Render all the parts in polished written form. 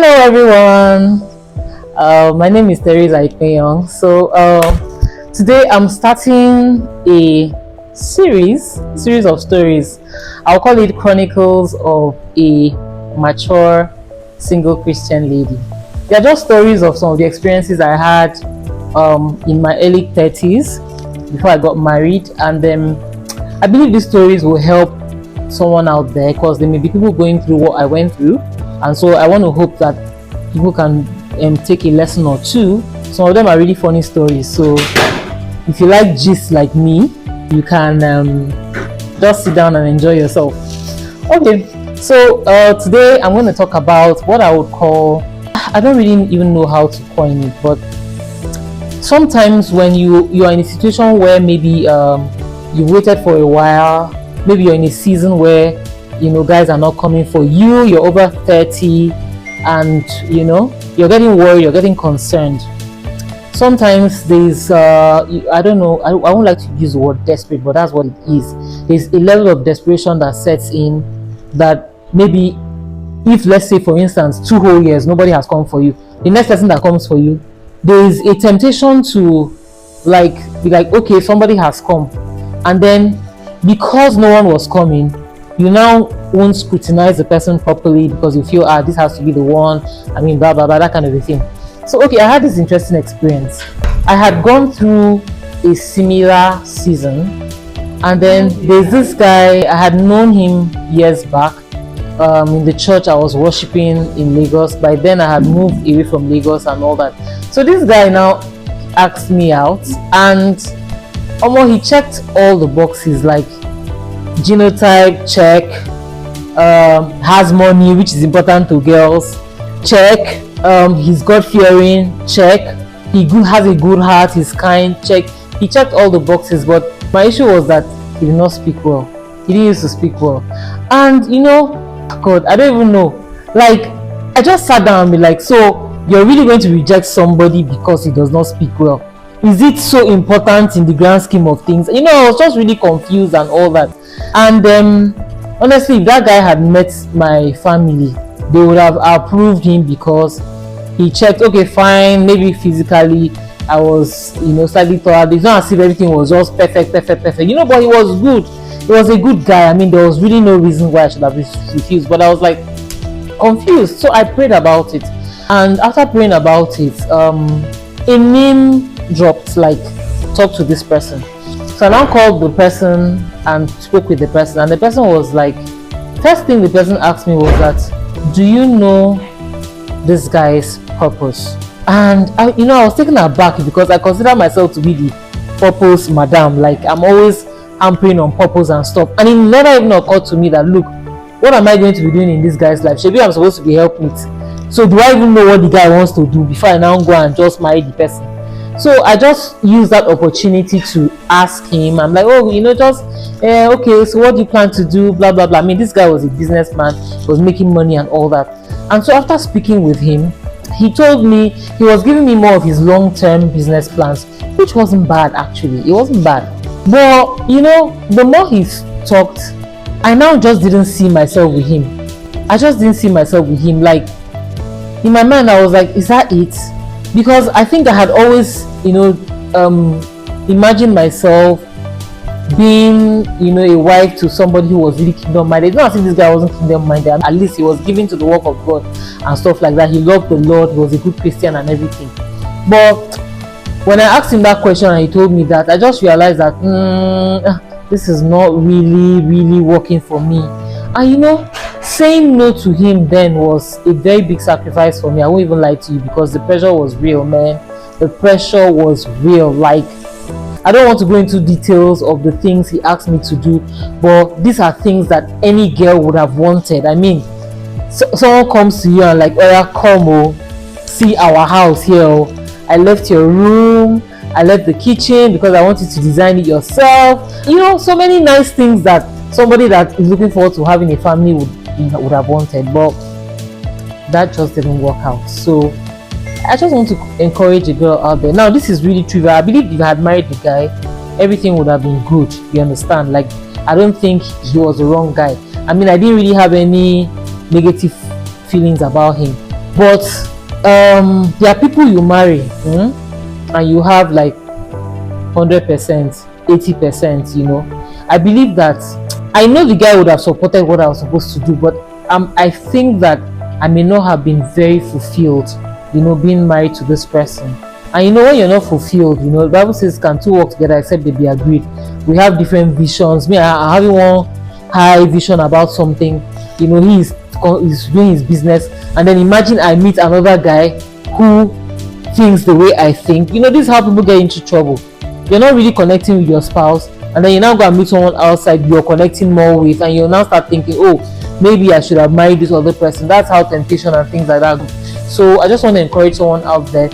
Hello everyone, my name is Teresa Ikpeyong. Today I'm starting a series of stories. I'll call it Chronicles of a Mature Single Christian Lady. They're just stories of some of the experiences I had in my early 30s before I got married, and I believe these stories will help someone out there because there may be people going through what I went through, and so I want to hope that people can take a lesson or two. Some of them are really funny stories, so if you like gist like me, you can just sit down and enjoy yourself. Okay, so today I'm going to talk about what I would call, I don't really even know how to coin it, but sometimes when you are in a situation where maybe you've waited for a while, maybe you're in a season where guys are not coming for you, you're over 30, and you're getting worried, you're getting concerned. Sometimes there's I don't know, I won't like to use the word desperate, but that's what it is. There's a level of desperation that sets in, that maybe if, let's say for instance, 2 whole years nobody has come for you, the next person that comes for you, there's a temptation to be like, okay, somebody has come, and then because no one was coming, you now won't scrutinize the person properly because you feel, this has to be the one, blah blah blah, that kind of a thing. So okay, I had this interesting experience. I had gone through a similar season, and then there's this guy, I had known him years back in the church I was worshiping in Lagos. By then I had moved away from Lagos and all that. So this guy now asked me out, and he checked all the boxes, like genotype, check, has money, which is important to girls, check, he's God-fearing, check, he has a good heart, he's kind, check. He checked all the boxes, but my issue was that he did not speak well. He didn't used to speak well, and God, I don't even know, I just sat down and be like, so you're really going to reject somebody because he does not speak well? Is it so important in the grand scheme of things? I was just really confused and all that. And honestly, if that guy had met my family, they would have approved him because he checked, okay, fine, maybe physically I was slightly taller. It's not as if everything was just perfect, but he was good. He was a good guy. There was really no reason why I should have refused, but I was like confused. So I prayed about it, and after praying about it, a name dropped, like, talk to this person. So I now called the person and spoke with the person, and the person was like, first thing the person asked me was that, do you know this guy's purpose? And I was taken aback because I consider myself to be the purpose madam. Like, I'm always hampering on purpose and stuff, and it never even occurred to me that, look, what am I going to be doing in this guy's life? Maybe I'm supposed to be helpmate, so do I even know what the guy wants to do before I now go and just marry the person? So I just used that opportunity to ask him. I'm like, okay, so what do you plan to do, blah blah blah. This guy was a businessman, he was making money and all that. And so after speaking with him, he told me he was giving me more of his long-term business plans, which wasn't bad. Actually, it wasn't bad, but the more he talked, I now just didn't see myself with him. Like, in my mind I was like, is that it? Because I think I had always imagined myself being a wife to somebody who was really kingdom minded. Not as if this guy wasn't kingdom minded, at least he was given to the work of God and stuff like that. He loved the Lord, he was a good Christian and everything. But when I asked him that question and he told me that, I just realized that this is not really working for me. And saying no to him then was a very big sacrifice for me. I won't even lie to you, because the pressure was real, man. The pressure was real. Like, I don't want to go into details of the things he asked me to do, but these are things that any girl would have wanted. Someone comes to you and like, oh yeah, come, see our house here. I left your room, I left the kitchen because I want you to design it yourself. So many nice things that somebody that is looking forward to having a family would have wanted, but that just didn't work out. So I just want to encourage a girl out there. Now, this is really trivial. I believe if I had married the guy, everything would have been good. You understand? Like, I don't think he was the wrong guy. I didn't really have any negative feelings about him. But there are people you marry, and you have like 100%, 80%, I believe that I know the guy would have supported what I was supposed to do, but I think that I may not have been very fulfilled, being married to this person. And when you're not fulfilled, the Bible says, can two work together except they be agreed? We have different visions. Me, I have one high vision about something. He's doing his business, and then imagine I meet another guy who thinks the way I think. This is how people get into trouble. You're not really connecting with your spouse, and then you now go and meet someone outside you're connecting more with, and you now start thinking, oh, maybe I should have married this other person. That's how temptation and things like that go. So I just want to encourage someone out there.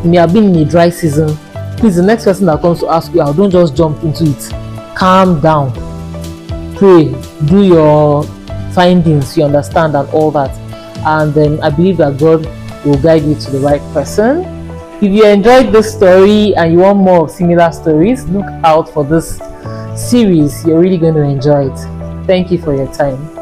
You may have been in a dry season. Please, the next person that comes to ask you out, don't just jump into it. Calm down, pray, do your findings, you understand, and all that, and then I believe that God will guide you to the right person. If you enjoyed this story and you want more of similar stories, look out for this series. You're really going to enjoy it. Thank you for your time.